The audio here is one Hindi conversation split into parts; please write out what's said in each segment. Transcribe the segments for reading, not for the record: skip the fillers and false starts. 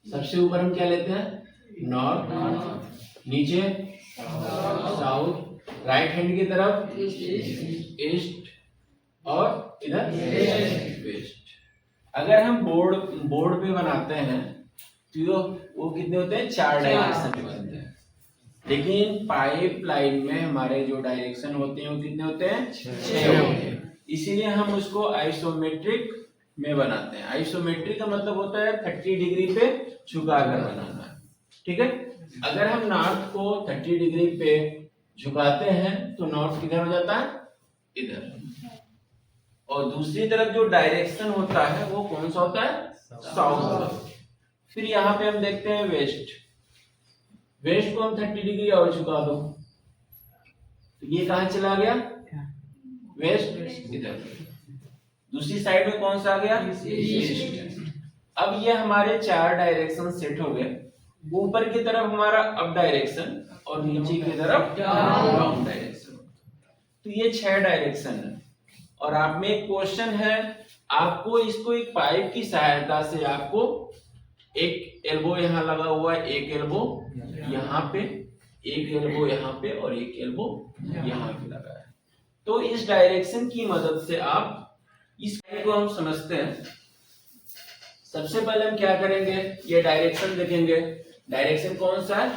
सबसे ऊपर हम क्या लेते हैं, नॉर्थ, नीचे साउथ, राइट हैंड की तरफ ईस्ट और इधर वेस्ट। अगर हम बोर्ड पे बनाते हैं तो वो कितने होते हैं, 4 डायरेक्शन में बनते हैं। लेकिन पाइप लाइन में हमारे जो डायरेक्शन होते हैं वो कितने होते हैं, 6 होते हैं। इसीलिए हम उसको आइसोमेट्रिक में बनाते हैं। आइसोमेट्रिक का मतलब होता है 30 डिग्री पे झुका कर बनाना, ठीक है। अगर हम नॉर्थ को 30 डिग्री पे झुकाते हैं तो नॉर्थ किधर हो जाता है, इधर। और दूसरी तरफ जो डायरेक्शन होता है वो कौन सा होता है, साउथ। फिर यहाँ पे हम देखते हैं वेस्ट। वेस्ट को हम 30 डिग्री और झुका दो तो ये कहां चला गया, वेस्ट, इधर। दूसरी साइड में कौन सा आ गया, ईस्ट। अब ये हमारे 4 डायरेक्शन सेट हो गए। ऊपर की तरफ हमारा अप डायरेक्शन और नीचे की तरफ डाउन डायरेक्शन। तो ये 6 डायरेक्शन है। और आप में एक क्वेश्चन है, आपको इसको एक पाइप की सहायता से आपको एक एल्बो यहाँ लगा हुआ है, एक एल्बो यहाँ पे, एक एल्बो यहाँ पे और एक एल्बो यहाँ पे लगा है। तो इस डायरेक्शन की मदद से आप इस को हम समझते हैं। सबसे पहले हम क्या करेंगे, ये डायरेक्शन देखेंगे। डायरेक्शन कौन सा है,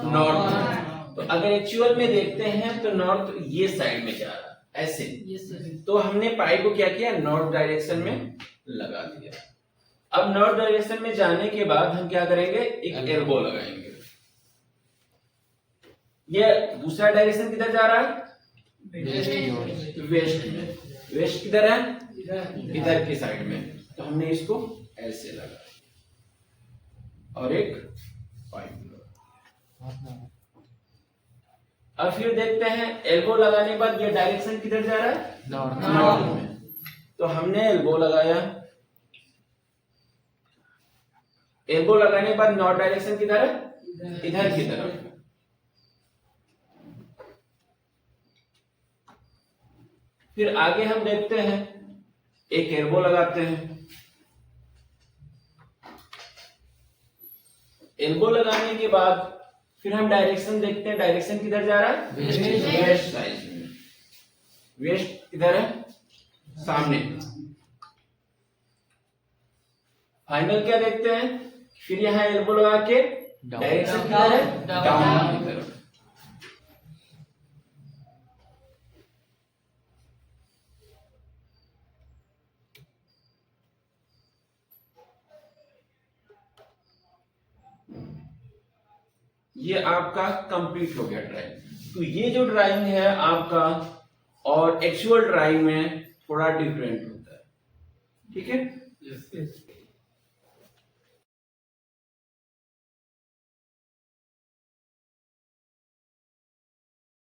नॉर्थ। तो अगर एक्चुअल में देखते हैं तो नॉर्थ ये साइड में जा रहा है ऐसे। तो हमने पाइप को क्या किया, नॉर्थ डायरेक्शन में लगा दिया। अब नॉर्थ डायरेक्शन में जाने के बाद हम क्या करेंगे, एक एल्बो लगाएंगे। ये दूसरा डायरेक्शन किधर जा रहा है, वेस्ट में। वेस्ट किधर है, इधर की साइड में। तो हमने इसको ऐसे लगा और एक पाइप लगा। अब फिर देखते हैं एल्बो लगाने के बाद ये डायरेक्शन किधर जा रहा है, नॉर्थ में। तो हमने एल्बो लगाया। एल्बो लगाने के बाद नॉर्थ डायरेक्शन किधर है, इधर की तरफ। फिर आगे हम देखते हैं, एक एल्बो लगाते हैं। एल्बो लगाने के बाद फिर हम डायरेक्शन देखते हैं, डायरेक्शन किधर जा रहा है, वेस्ट साइड में। वेस्ट किधर है, सामने। फाइनल क्या देखते हैं, फिर यहाँ एल्बो लगा के डायरेक्शन किधर है, डाउन की तरफ। ये आपका कंप्लीट हो गया ड्राइंग। तो ये जो ड्राइंग है आपका और एक्चुअल ड्राइंग में थोड़ा डिफरेंट होता है, ठीक है।